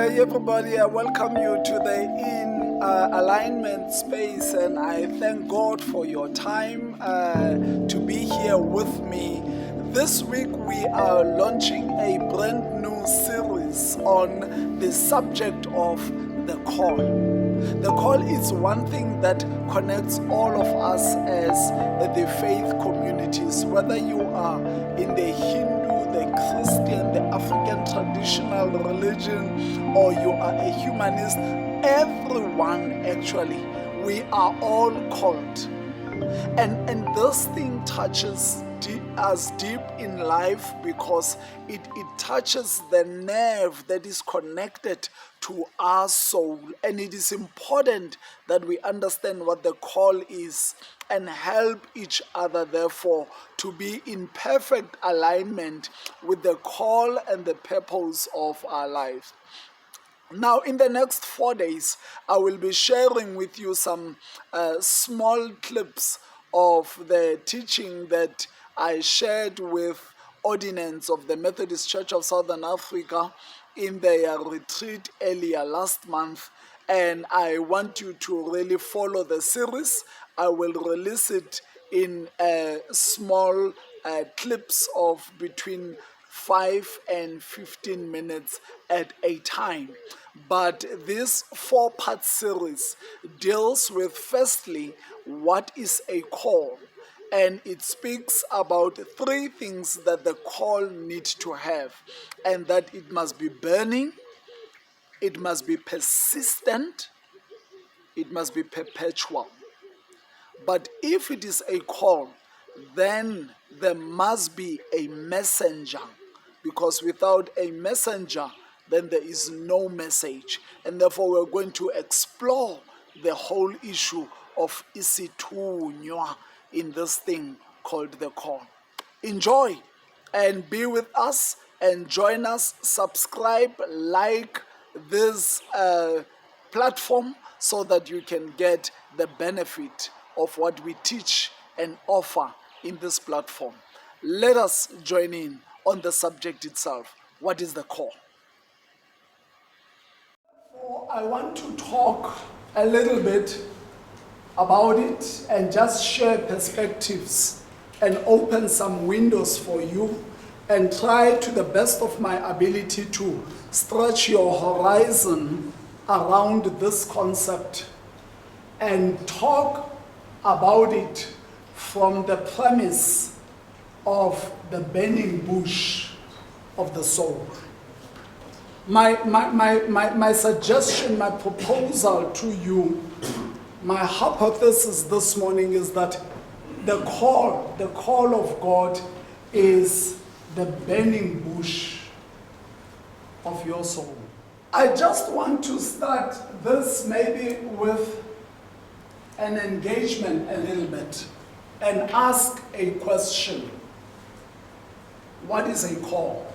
Hey everybody, I welcome you to the In Alignment space, and I thank God for your time to be here with me. This week we are launching a brand new series on the subject of the call. The call is one thing that connects all of us as the faith communities, whether you are in the Hindu, the Christian, the African traditional religion, or you are a humanist. Everyone, actually, we are all called. And this thing touches us deep in life because it touches the nerve that is connected to our soul. And it is important that we understand what the call is and help each other, therefore, to be in perfect alignment with the call and the purpose of our life. Now, in the next 4 days, I will be sharing with you some small clips of the teaching that I shared with ordinance of the Methodist Church of Southern Africa in their retreat earlier last month. And I want you to really follow the series. I will release it in small clips of between 5 and 15 minutes at a time. But this 4-part series deals with, firstly, what is a call? And it speaks about 3 things that the call needs to have, and that it must be burning, it must be persistent, it must be perpetual. But if it is a call, then there must be a messenger, because without a messenger, then there is no message. And therefore, we're going to explore the whole issue of isithunywa in this thing called the call. Enjoy and be with us and join us. Subscribe, like this platform so that you can get the benefit of what we teach and offer in this platform. Let us join in on the subject itself. What is the call? I want to talk a little bit about it and just share perspectives and open some windows for you and try to the best of my ability to stretch your horizon around this concept and talk about it from the premise of the burning bush of the soul. My suggestion, my proposal to you, my hypothesis this morning is that the call of God is the burning bush of your soul. I just want to start this maybe with an engagement a little bit and ask a question. What is a call?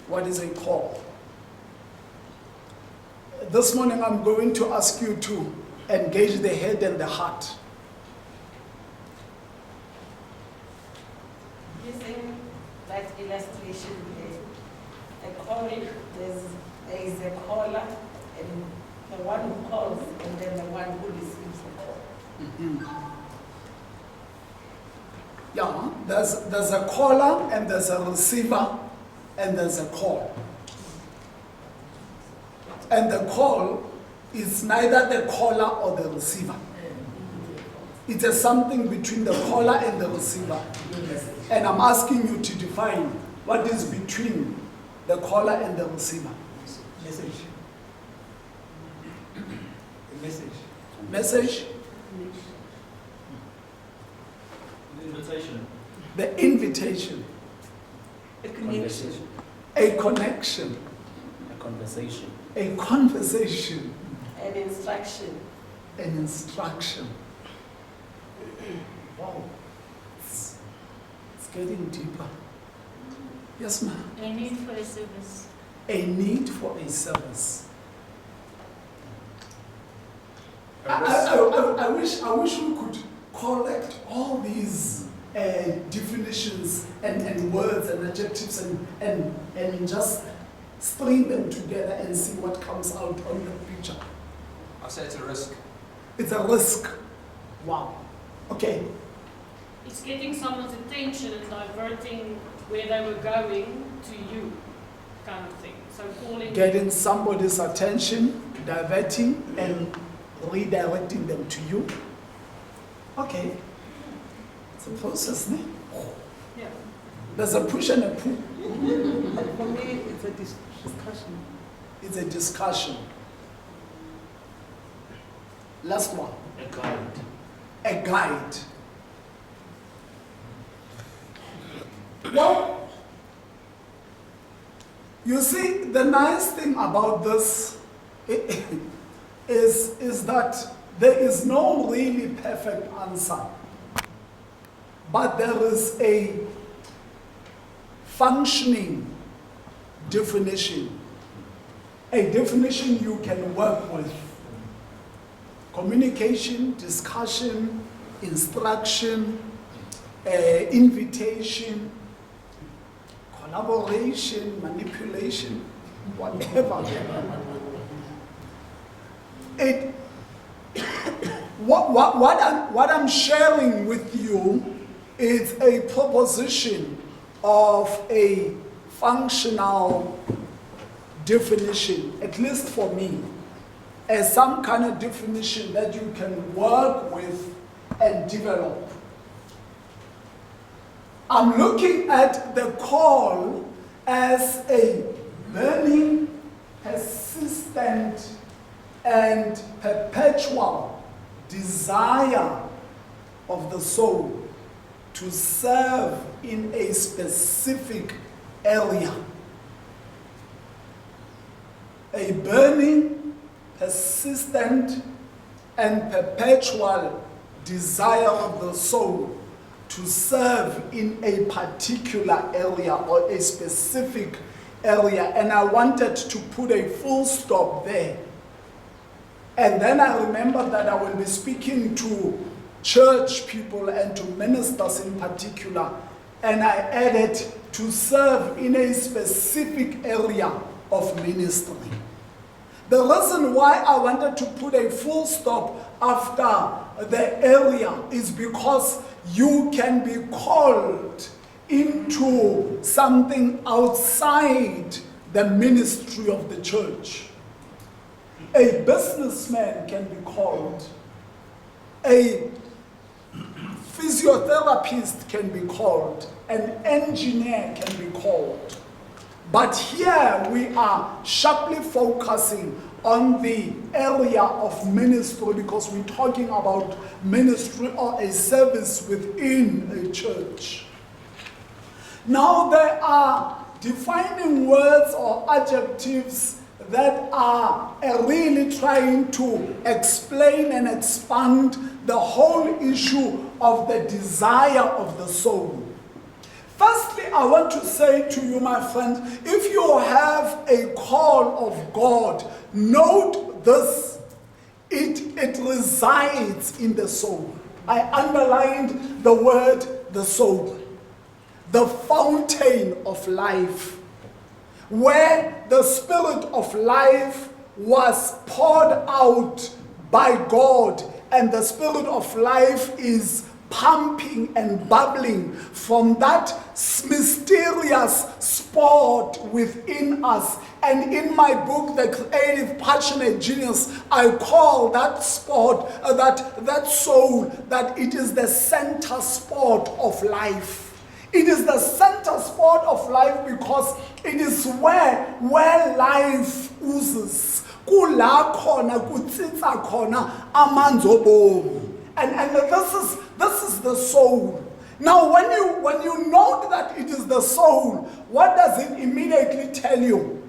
What is a call? This morning I'm going to ask you to engage the head and the heart. Using that illustration, a call, there is a caller, and the one who calls, and then the one who receives the call. Mm-hmm. Yeah, there's a caller and there's a receiver and there's a call. And the call is neither the caller or the receiver. It's a something between the caller and the receiver. And I'm asking you to define what is between the caller and the receiver. Message. Message. Message. Invitation. The invitation. A connection. A connection. A conversation. A conversation. An instruction. An instruction. Wow. It's getting deeper. Yes, ma'am. A need for a service. A need for a service. I wish we could collect all these definitions and words and adjectives and just string them together and see what comes out on the picture. I'll say it's a risk. It's a risk. Wow. Okay. It's getting someone's attention and diverting where they were going to you, kind of thing. So calling. Getting somebody's attention, diverting and redirecting them to you. Okay. It's a process, ne? Yeah. There's a push and a pull. For me, it's a discussion. It's a discussion. Last one. A guide. A guide. Well, you see, the nice thing about this is that there is no really perfect answer, but there is a functioning definition, a definition you can work with. Communication, discussion, instruction, invitation, collaboration, manipulation, whatever. What I'm sharing with you is a proposition of a functional definition, at least for me, as some kind of definition that you can work with and develop. I'm looking at the call as a burning, persistent, and perpetual desire of the soul to serve in a specific area. A burning, persistent, and perpetual desire of the soul to serve in a particular area or a specific area. And I wanted to put a full stop there. And then I remember that I will be speaking to church people and to ministers in particular. And I added to serve in a specific area of ministry. The reason why I wanted to put a full stop after the area is because you can be called into something outside the ministry of the church. A businessman can be called. A physiotherapist can be called. An engineer can be called. But here we are sharply focusing on the area of ministry because we're talking about ministry or a service within a church. Now there are defining words or adjectives that are really trying to explain and expand the whole issue of the desire of the soul. Firstly, I want to say to you, my friend, if you have a call of God, note this, it resides in the soul. I underlined the word the soul, the fountain of life, where the spirit of life was poured out by God, and the spirit of life is pumping and bubbling from that mysterious spot within us. And in my book, The Creative Passionate Genius, I call that spot, that soul, that it is the center spot of life. It is the center spot of life because it is where life oozes. Kula khona kutsitsa khona amanzi obomi. And this is the soul. Now when you note that it is the soul, what does it immediately tell you?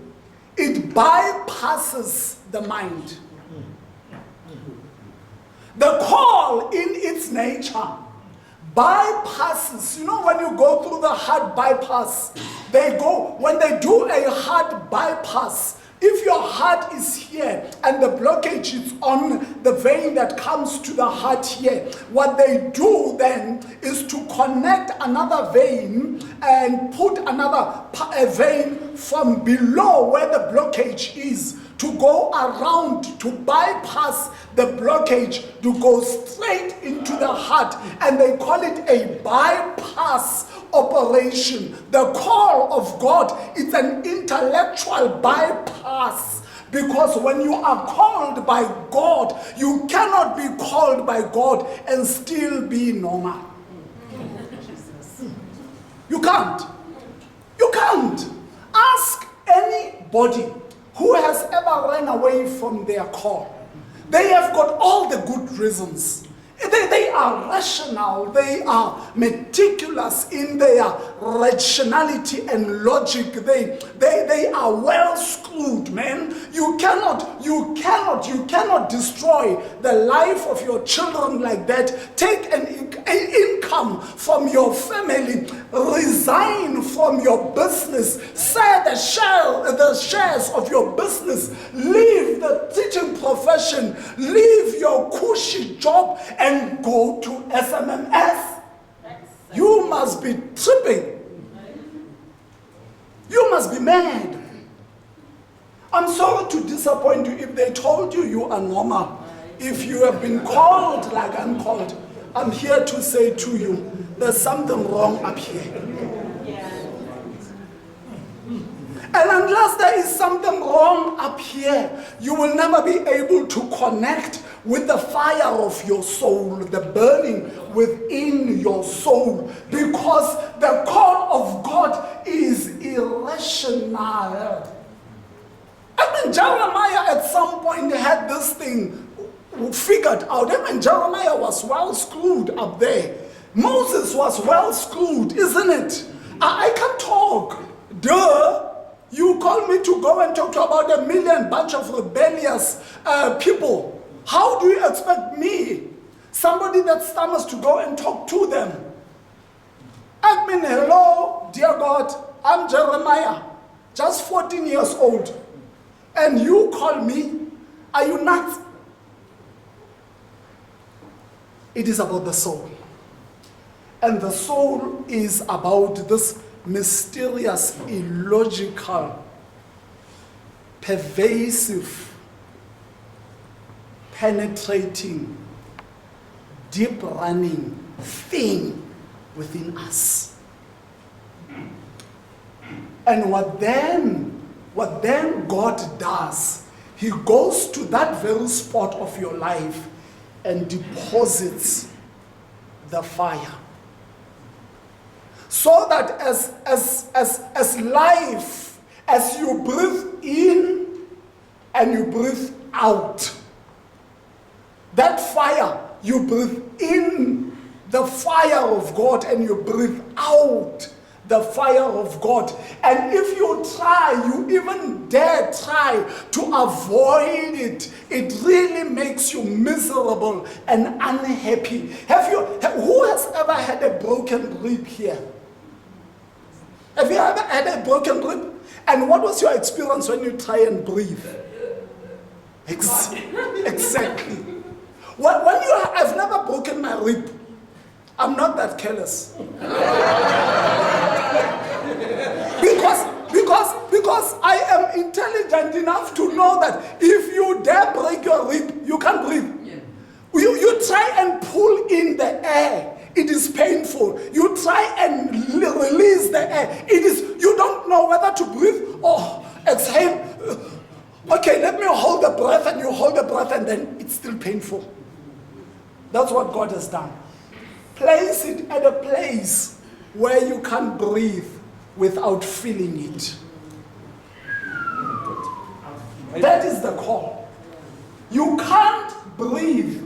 It bypasses the mind. The call in its nature bypasses. You know, when you go through the heart bypass, when they do a heart bypass, If your heart is here and the blockage is on the vein that comes to the heart here, what they do then is to connect another vein and put another vein from below where the blockage is to go around, to bypass the blockage, to go straight into the heart. And they call it a bypass operation. The call of God is an intellectual bypass, because when you are called by God, you cannot be called by God and still be normal. You can't. You can't. Ask anybody who has ever ran away from their call. They have got all the good reasons. They are rational, they are meticulous in their rationality and logic. They are well schooled, man. You cannot destroy the life of your children like that. Take an income from your family, resign from your business, sell the shares of your business, leave the teaching profession, leave your cushy job, and go to SMMS. You must be tripping. You must be mad. I'm sorry to disappoint you if they told you you are normal. If you have been called like I'm called, I'm here to say to you, there's something wrong up here. And unless there is something wrong up here, you will never be able to connect with the fire of your soul, the burning within your soul, because the call of God is irrational. I mean, Jeremiah at some point had this thing figured out. I mean, Jeremiah was well schooled up there. Moses was well schooled, isn't it? I can talk. Duh. You call me to go and talk about a million bunch of rebellious people. How do you expect me, somebody that stammers, to go and talk to them? I mean, hello, dear God, I'm Jeremiah, just 14 years old. And you call me? Are you nuts? It is about the soul. And the soul is about this mysterious, illogical, pervasive, penetrating, deep running thing within us. And what then God does, He goes to that very spot of your life and deposits the fire. So that as life, as you breathe in and you breathe out, that fire, you breathe in the fire of God and you breathe out the fire of God. And if you try, you even dare try to avoid it, it really makes you miserable and unhappy. Who has ever had a broken rib here? Have you ever had a broken rib? And what was your experience when you try and breathe? Exactly. I've never broken my rib. I'm not that careless. Because I am intelligent enough to know that if you dare break your rib, you can't breathe. Yeah. You try and pull in the air. It is painful. You try and release the air. You don't know whether to breathe or exhale. Okay, let me hold the breath, and you hold the breath, and then it's still painful. That's what God has done. Place it at a place where you can breathe without feeling it. That is the call. You can't breathe.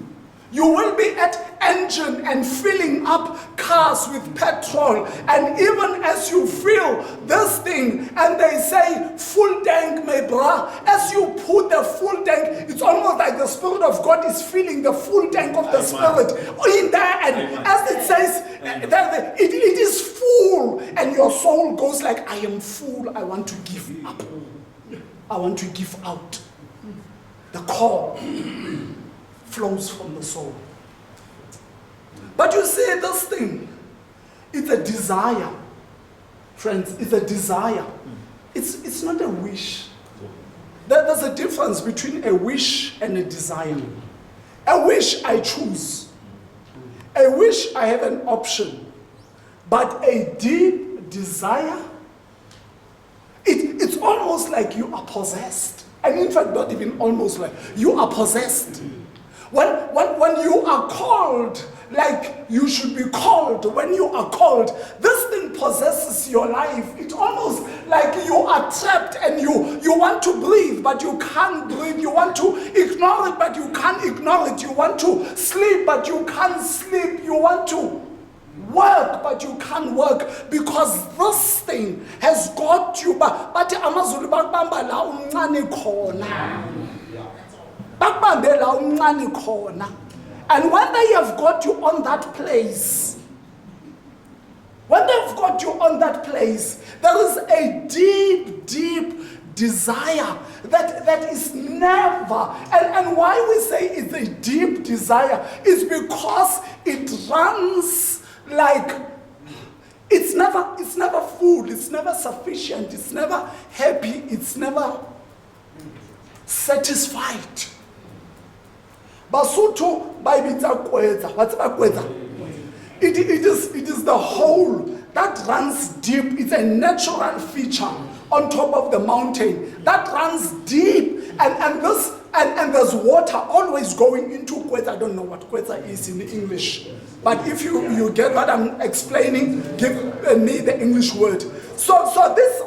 You will be at engine and filling up cars with petrol, and even as you fill this thing and they say full tank, my bra, as you put the full tank, it's almost like the Spirit of God is filling the full tank of the Spirit in there, and as it says that it is full, and your soul goes like, I am full, I want to give up. I want to give out. The call flows from the soul. But you see, this thing, it's a desire. Friends, it's a desire. It's not a wish. There's a difference between a wish and a desire. A wish I choose. A wish I have an option. But a deep desire, it's almost like you are possessed. And in fact, not even almost like, you are possessed. When you are called, like you should be called, when you are called, this thing possesses your life. It's almost like you are trapped and you want to breathe, but you can't breathe. You want to ignore it, but you can't ignore it. You want to sleep, but you can't sleep. You want to work, but you can't work because this thing has got you. But amazulu bakubamba la umncane khona. Bakubambe la umncane khona. And when they have got you on that place, when they've got you on that place, there is a deep, deep desire that is never, and why we say it's a deep desire is because it runs like it's never full, it's never sufficient, it's never happy, it's never satisfied. Basotho bayibitsa kwetsa, what's kwetsa? It is the hole that runs deep. It's a natural feature on top of the mountain that runs deep, and there's water always going into kwetsa. I don't know what kwetsa is in English, but if you get what I'm explaining, give me the English word. So this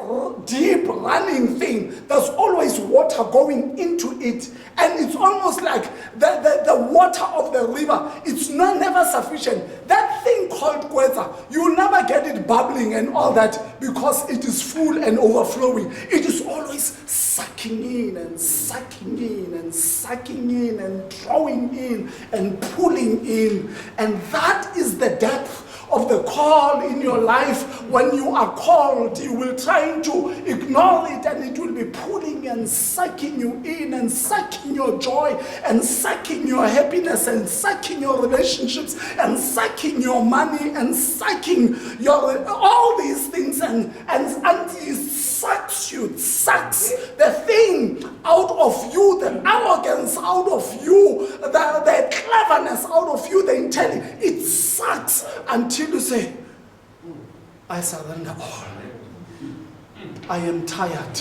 deep running thing, there's always water going into it, and it's almost like the water of the river. It's never sufficient. That thing called kwetsa, you'll never get it bubbling and all that because it is full and overflowing. It is always sucking in and sucking in and sucking in and drawing in and pulling in, and that is the depth of the call in your life. When you are called, you will try to ignore it, and it will be pulling and sucking you in and sucking your joy and sucking your happiness and sucking your relationships and sucking your money and sucking your all these things, and it sucks you, it sucks the thing out of you, the arrogance out of you, the cleverness out of you, the intelligence. It sucks until you say, I surrender all. I am tired.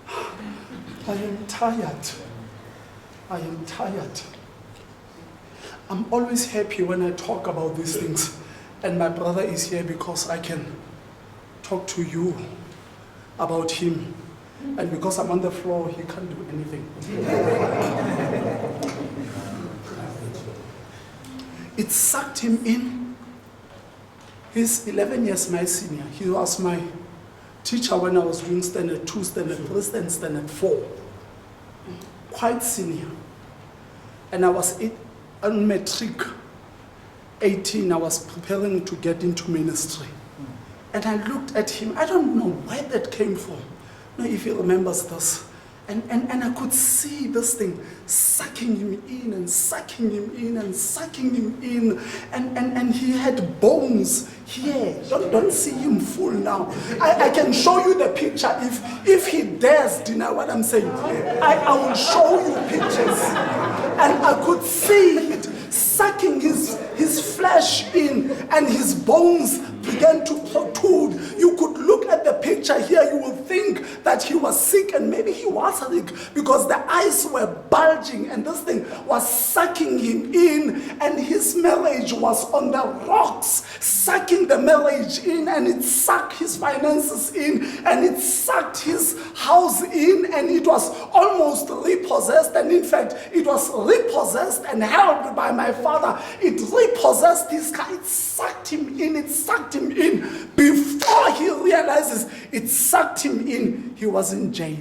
I am tired. I am tired. I'm always happy when I talk about these things, and my brother is here because I can talk to you about him, and because I'm on the floor, he can't do anything. It sucked him in. He's 11 years my senior. He was my teacher when I was doing standard 2, standard 3, and standard 4. Quite senior. And I was on matric 18. I was preparing to get into ministry. And I looked at him. I don't know where that came from. No, if he remembers this. And I could see this thing sucking him in and sucking him in and sucking him in. And he had bones here. Don't see him full now. I can show you the picture if he dares deny what I'm saying. I will show you pictures. And I could see it sucking his flesh in, and his bones began to protrude. You could look at the picture here, you will think that he was sick, and maybe he was sick because the eyes were bulging and this thing was sucking him in, and his marriage was on the rocks, sucking the marriage in, and it sucked his finances in, and it sucked his house in, and it was almost repossessed, and in fact it was repossessed and held by my father. It repossessed this guy. It sucked him in. It sucked him in. Before he realizes it sucked him in, he was in jail.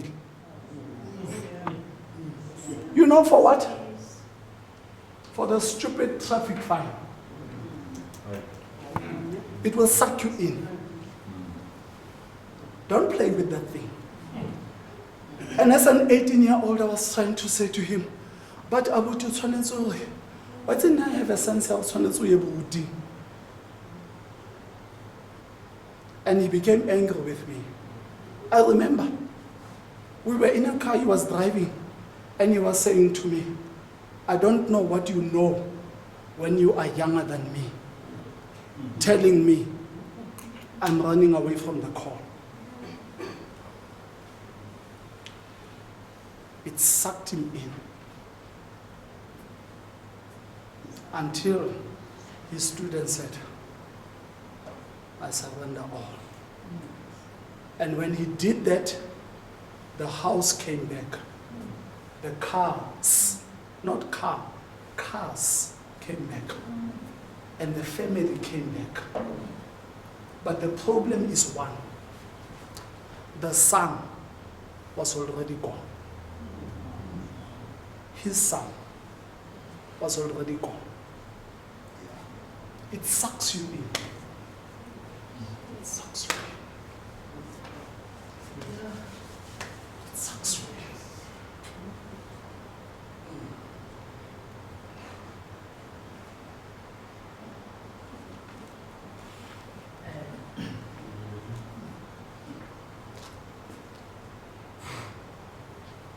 You know for what? For the stupid traffic fine. It will suck you in. Don't play with that thing. And as an 18-year-old, I was trying to say to him, but abuti tshwanetse hore, what's in I have a sense of tshwanetse ho ye booting. And he became angry with me. I remember, we were in a car, he was driving, and he was saying to me, I don't know what you know when you are younger than me, telling me I'm running away from the call. It sucked him in until he stood and said, I surrender all. And when he did that, the house came back. The cars, not car, cars came back. And the family came back. But the problem is one. The son was already gone. His son was already gone. It sucks you in. It sucks you in. It sucks you in.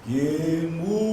Yemu